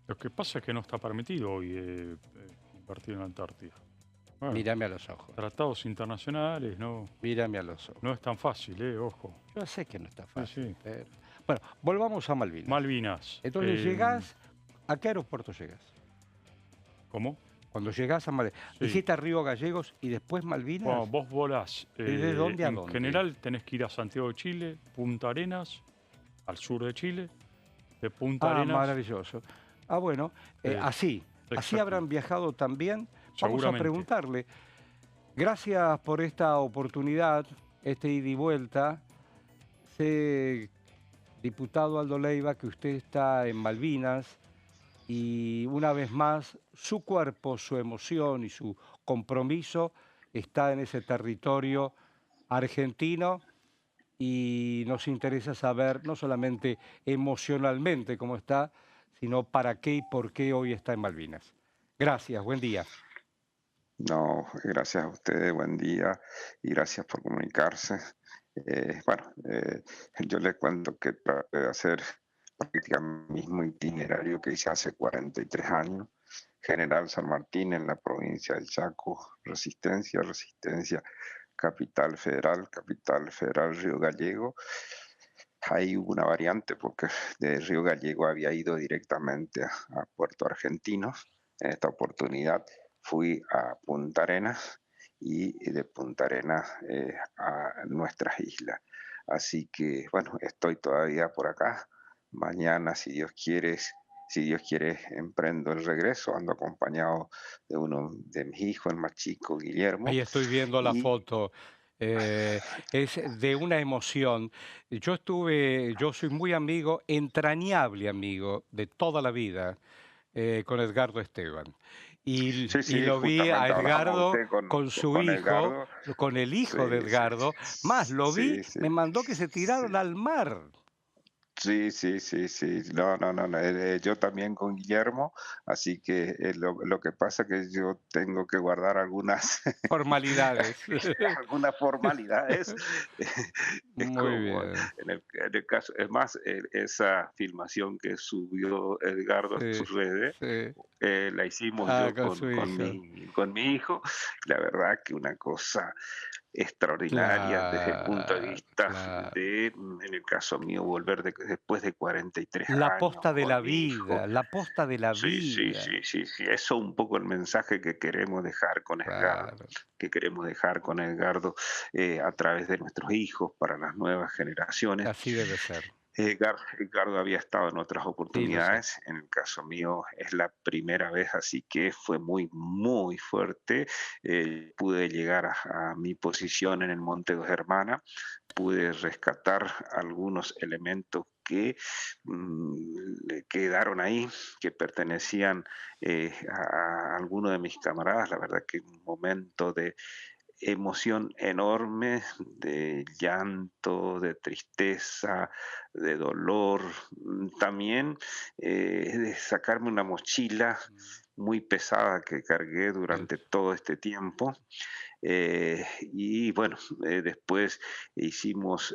Lo que pasa es que no está permitido hoy invertir en la Antártida. Bueno,
mírame a los ojos.
Tratados internacionales, ¿no?
Mírame a los ojos.
No es tan fácil, ojo.
Yo sé que no está fácil.
Sí.
Pero... Bueno, volvamos a Malvinas.
Malvinas.
Entonces llegás, ¿a qué aeropuerto llegas?
¿Cómo?
Cuando llegás a Malvinas. Sí. Dijiste a Río Gallegos y después Malvinas.
Bueno, vos volás.
¿De dónde a
en
dónde?
general tenés que ir a Santiago de Chile, Punta Arenas, al sur de Chile. De Punta Arenas.
Maravilloso. Bueno, así habrán viajado también. Vamos a preguntarle. Gracias por esta oportunidad, ida y vuelta. Sé, diputado Aldo Leiva, que usted está en Malvinas y una vez más su cuerpo, su emoción y su compromiso está en ese territorio argentino y nos interesa saber no solamente emocionalmente cómo está, sino para qué y por qué hoy está en Malvinas. Gracias, buen día.
No, gracias a ustedes, buen día y gracias por comunicarse. Bueno, yo les cuento que traté de hacer prácticamente el mismo itinerario que hice hace 43 años. General San Martín en la provincia del Chaco, Resistencia, Resistencia, Capital Federal Río Gallego. Ahí hubo una variante porque de Río Gallego había ido directamente a Puerto Argentinos. En esta oportunidad fui a Punta Arenas y de Punta Arenas a nuestras islas. Así que, bueno, estoy todavía por acá. Mañana, si Dios quiere, emprendo el regreso. Ando acompañado de uno de mis hijos, el más chico, Guillermo.
Ahí estoy viendo la
Y
foto. eh, es de una emoción. Yo soy muy amigo, entrañable amigo de toda la vida con Edgardo Esteban.
sí,
Y
sí,
lo vi a
justamente hablamos
Edgardo
usted
con su
con
hijo,
Edgardo.
con el hijo de
Sí, sí,
Edgardo. Más, lo vi,
sí, sí,
me mandó que se
sí,
tiraron al mar.
sí, sí, sí, sí. No, no, no, no. Yo también con Guillermo, así que lo que pasa que yo tengo que guardar algunas,
Formalidades.
algunas formalidades. Es
Muy
como
bien.
en el caso, es más, esa filmación que subió Edgardo a
Sí,
sus redes,
sí.
la hicimos
Ah,
yo
con su hijo.
con mi hijo. La verdad que una cosa extraordinaria desde el punto de
Claro,
vista
claro.
de, en el caso mío, volver después de 43
La
años
posta de
con
la
mi hijo.
vida, la posta de la
Sí, sí,
vida.
sí, sí, sí. Eso un poco el mensaje que queremos dejar con Edgardo,
Claro,
a través de nuestros hijos para las nuevas generaciones.
así debe ser.
Edgardo había estado en otras
Sí, lo sé.
oportunidades, en el caso mío es la primera vez, así que fue muy, muy fuerte. Pude llegar a mi posición en el Monte Dos Hermanas, pude rescatar algunos elementos que le quedaron ahí, que pertenecían a algunos de mis camaradas. La verdad que un momento de emoción enorme, de llanto, de tristeza, de dolor, también de sacarme una mochila muy pesada que cargué
Eh,
durante todo este tiempo. Y bueno, después estuvimos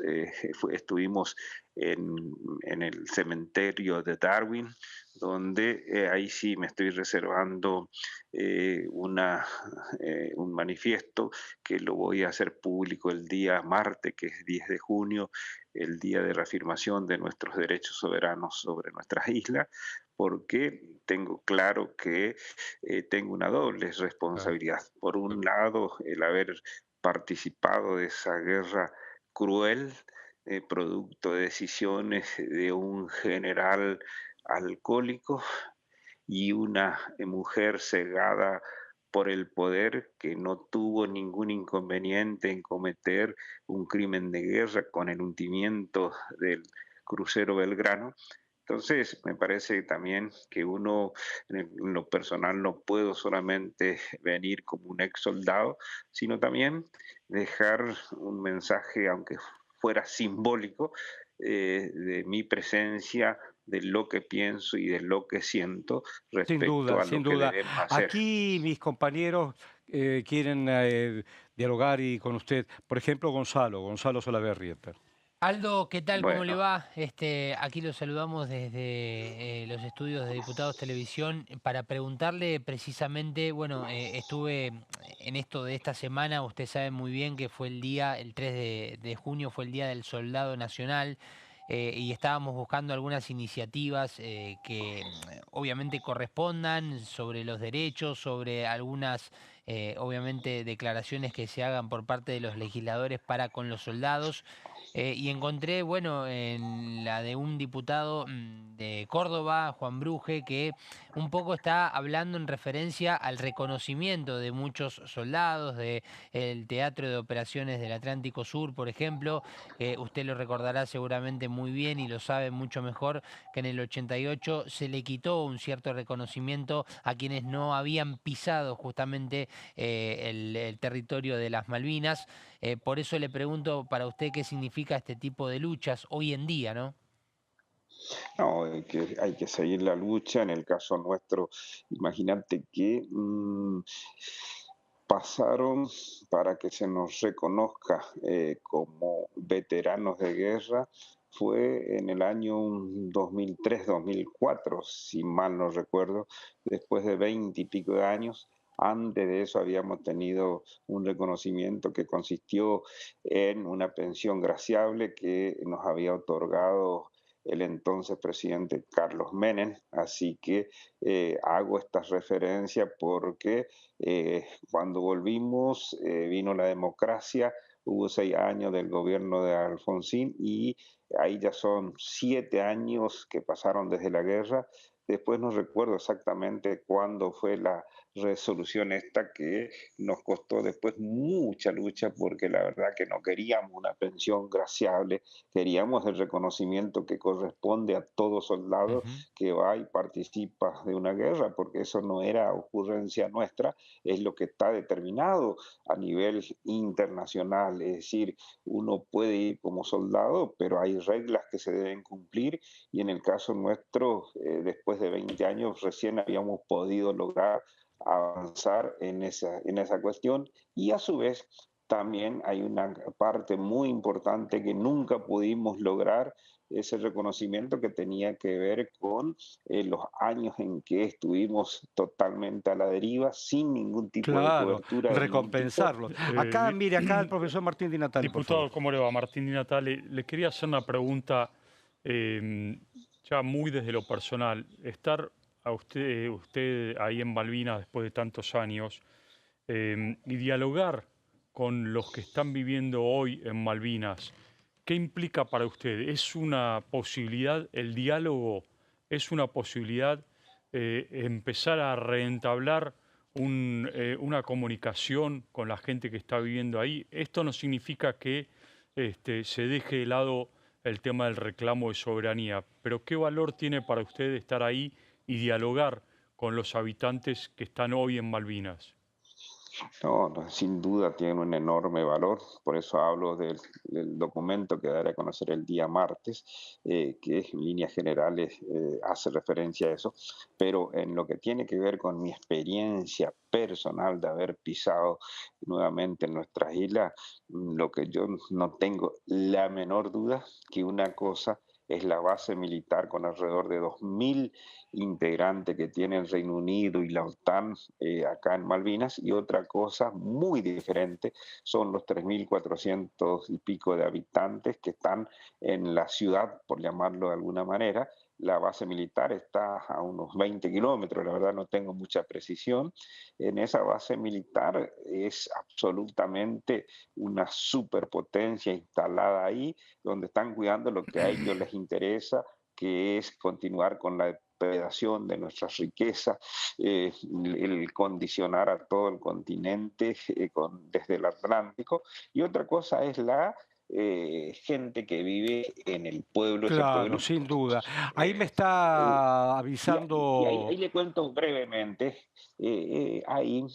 en, en el cementerio de Darwin, donde ahí sí me estoy reservando un manifiesto que lo voy a hacer público el día martes, que es 10 de junio, el día de reafirmación de nuestros derechos soberanos sobre nuestras islas, porque tengo claro que tengo una doble
ah,
responsabilidad. Por un lado, el haber participado de esa guerra cruel, producto de decisiones de un general alcohólico y una mujer cegada por el poder que no tuvo ningún inconveniente en cometer un crimen de guerra con el hundimiento del crucero Belgrano. Entonces, me parece también que uno, en lo personal, no puedo solamente venir como un ex soldado, sino también dejar un mensaje, aunque fuera simbólico, de mi presencia, de lo que pienso y de lo que siento
sin
respecto
duda,
a
sin
lo que
duda.
debemos hacer.
Aquí mis compañeros quieren dialogar y con usted. Por ejemplo, Gonzalo Salaverrieta.
Aldo, ¿qué tal? ¿Cómo le
Bueno,
va? Aquí lo saludamos desde los estudios de Diputados Televisión para preguntarle precisamente, bueno, estuve en esto de esta semana, usted sabe muy bien que fue el día, el 3 de junio fue el Día del Soldado Nacional, y estábamos buscando algunas iniciativas que obviamente correspondan sobre los derechos, sobre algunas, obviamente, declaraciones que se hagan por parte de los legisladores para con los soldados. Y encontré, bueno, en la de un diputado de Córdoba, Juan Bruje, que un poco está hablando en referencia al reconocimiento de muchos soldados, de el Teatro de Operaciones del Atlántico Sur, por ejemplo. Usted lo recordará seguramente muy bien y lo sabe mucho mejor, que en el 88 se le quitó un cierto reconocimiento a quienes no habían pisado justamente el territorio de las Malvinas. Por eso le pregunto para usted qué significa este tipo de luchas hoy en día, ¿no?
no, hay que seguir la lucha. En el caso nuestro, imagínate que pasaron para que se nos reconozca como veteranos de guerra fue en el año 2003-2004, si mal no recuerdo, después de 20 y pico de años. Antes de eso habíamos tenido un reconocimiento que consistió en una pensión graciable que nos había otorgado el entonces presidente Carlos Menem. Así que hago esta referencia porque cuando volvimos vino la democracia, hubo 6 años del gobierno de Alfonsín y ahí ya son 7 años que pasaron desde la guerra. Después no recuerdo exactamente cuándo fue la resolución esta que nos costó después mucha lucha porque la verdad que no queríamos una pensión graciable, queríamos el reconocimiento que corresponde a todo soldado que va y participa de una guerra, porque eso no era ocurrencia nuestra, es lo que está determinado a nivel internacional, es decir, uno puede ir como soldado, pero hay reglas que se deben cumplir y en el caso nuestro, después de 20 años, recién habíamos podido lograr avanzar en esa cuestión y a su vez también hay una parte muy importante que nunca pudimos lograr, ese reconocimiento que tenía que ver con los años en que estuvimos totalmente a la deriva, sin ningún tipo de
Claro,
cobertura de ningún tipo.
recompensarlo. Acá, mire, acá el profesor Martín Di Natale, por
Diputado,
favor.
¿cómo le va? Martín Di Natale. Le quería hacer una pregunta ya muy desde lo personal. Estar a usted ahí en Malvinas después de tantos años y dialogar con los que están viviendo hoy en Malvinas, ¿qué implica para usted? ¿Es una posibilidad, el diálogo, es una posibilidad empezar a reentablar una comunicación con la gente que está viviendo ahí? Esto no significa que se deje de lado el tema del reclamo de soberanía, pero ¿qué valor tiene para usted estar ahí y dialogar con los habitantes que están hoy en Malvinas?
No, no, sin duda tiene un enorme valor, por eso hablo del documento que daré a conocer el día martes, que en líneas generales hace referencia a eso, pero en lo que tiene que ver con mi experiencia personal de haber pisado nuevamente en nuestras islas, lo que yo no tengo la menor duda que una cosa es la base militar con alrededor de 2.000 integrantes que tiene el Reino Unido y la OTAN acá en Malvinas, y otra cosa muy diferente son los 3.400 y pico de habitantes que están en la ciudad, por llamarlo de alguna manera. La base militar está a unos 20 kilómetros, la verdad no tengo mucha precisión. En esa base militar es absolutamente una superpotencia instalada ahí, donde están cuidando lo que a ellos les interesa, que es continuar con la depredación de nuestras riquezas, el condicionar a todo el continente desde el Atlántico. Y otra cosa es la gente que vive en el pueblo, ese
Claro,
pueblo.
sin duda. Ahí me está
Y
avisando.
ahí le cuento brevemente, ahí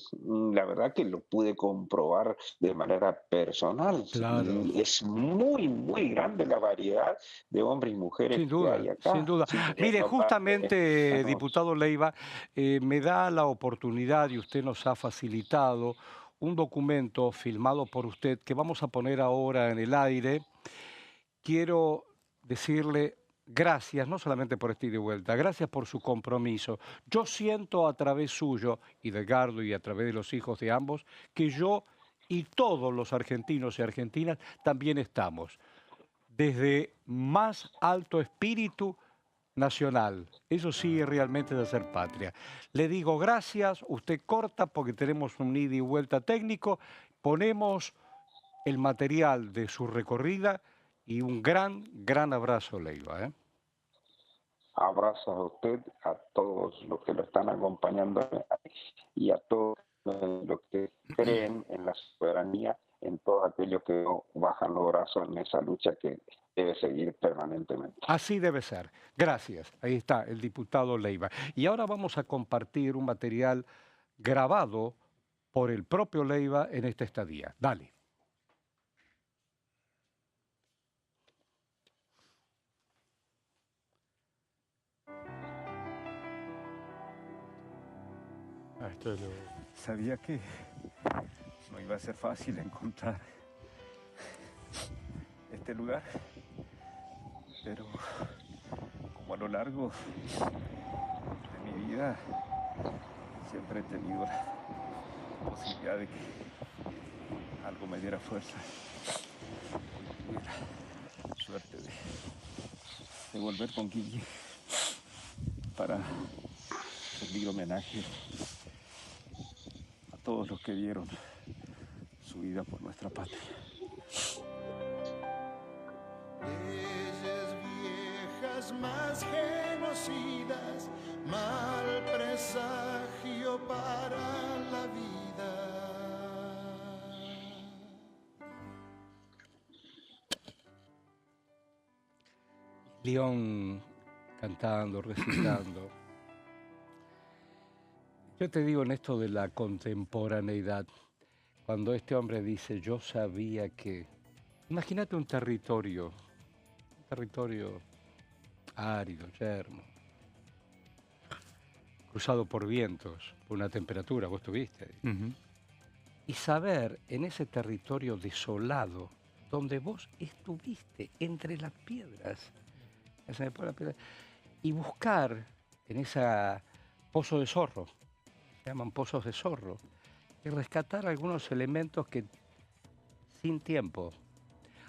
la verdad que lo pude comprobar de manera personal.
Claro.
Y es muy, muy grande la variedad de hombres y mujeres
Sin
que hay
duda, sin
acá.
duda.
Sí, es
Mire,
notable.
justamente, diputado Leiva, me da la oportunidad y usted nos ha facilitado un documento filmado por usted que vamos a poner ahora en el aire. Quiero decirle gracias, no solamente por este ida y vuelta, gracias por su compromiso. Yo siento a través suyo y de Edgardo y a través de los hijos de ambos que yo y todos los argentinos y argentinas también estamos desde más alto espíritu nacional. Eso sí es realmente de hacer patria. Le digo gracias, usted corta porque tenemos un ida y vuelta técnico, ponemos el material de su recorrida y un gran, gran abrazo, Leiva.
Abrazos a usted, a todos los que lo están acompañando y a todos los que creen en la soberanía, en todos aquellos que no bajan los brazos en esa lucha que debe seguir permanentemente.
Así debe ser. Gracias. Ahí está el diputado Leiva. Y ahora vamos a compartir un material grabado por el propio Leiva en esta estadía. Dale.
¿Sabía que
iba a ser fácil encontrar este lugar, pero como a lo largo de mi vida siempre he tenido la posibilidad de que algo me diera fuerza. Hoy tuve la suerte de volver con Guille para rendir homenaje a todos los que dieron su vida por nuestra patria.
Leyes viejas más genocidas, mal presagio para la vida.
León cantando, recitando. Yo te digo en esto de la contemporaneidad, cuando este hombre dice, yo sabía que... Imagínate un territorio árido, yermo, cruzado por vientos, por una temperatura, vos estuviste ahí. Y saber en ese territorio desolado, donde vos estuviste, entre las piedras, y buscar en ese pozo de zorro, se llaman pozos de zorro, y rescatar algunos elementos que sin tiempo.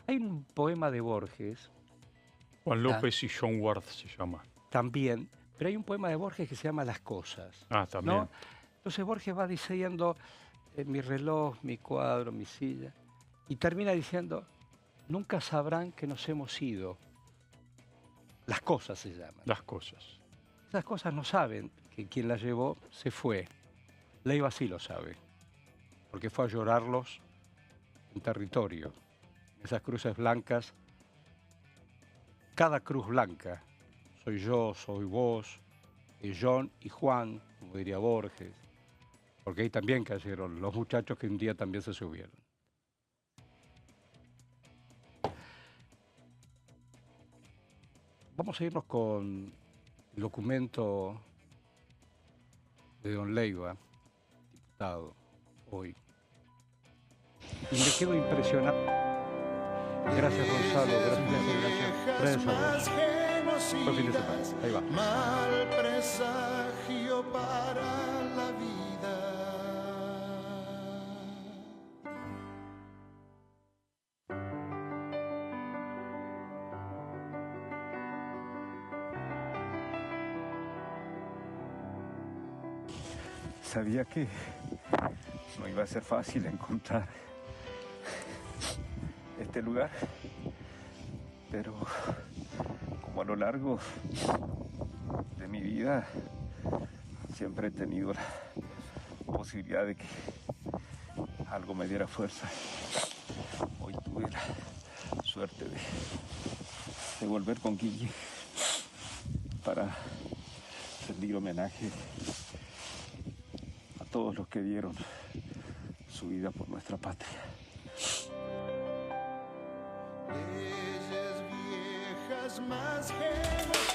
Hay un poema de Borges.
Juan López y John Ward se llama.
También, pero hay un poema de Borges que se llama Las cosas.
Ah, también.
¿No? Entonces Borges va diciendo mi reloj, mi cuadro, mi silla, y termina diciendo, nunca sabrán que nos hemos ido. Las cosas se llaman.
Las cosas.
Esas cosas no saben que quien las llevó se fue. Leiva sí lo sabe, porque fue a llorarlos en territorio. Esas cruces blancas, cada cruz blanca, soy yo, soy vos, y John y Juan, como diría Borges, porque ahí también cayeron los muchachos que un día también se subieron. Vamos a irnos con el documento de don Leiva, diputado, hoy. Y me quedo impresionado. Gracias, Gonzalo. Gracias a vos. Buen fin de semana. Ahí va.
Mal presagio para la vida.
Sabía que no iba a ser fácil encontrar este lugar, pero como a lo largo de mi vida siempre he tenido la posibilidad de que algo me diera fuerza. Hoy tuve la suerte de volver con Guille para rendir homenaje a todos los que dieron su vida por nuestra patria.
Leyes viejas más genocidas.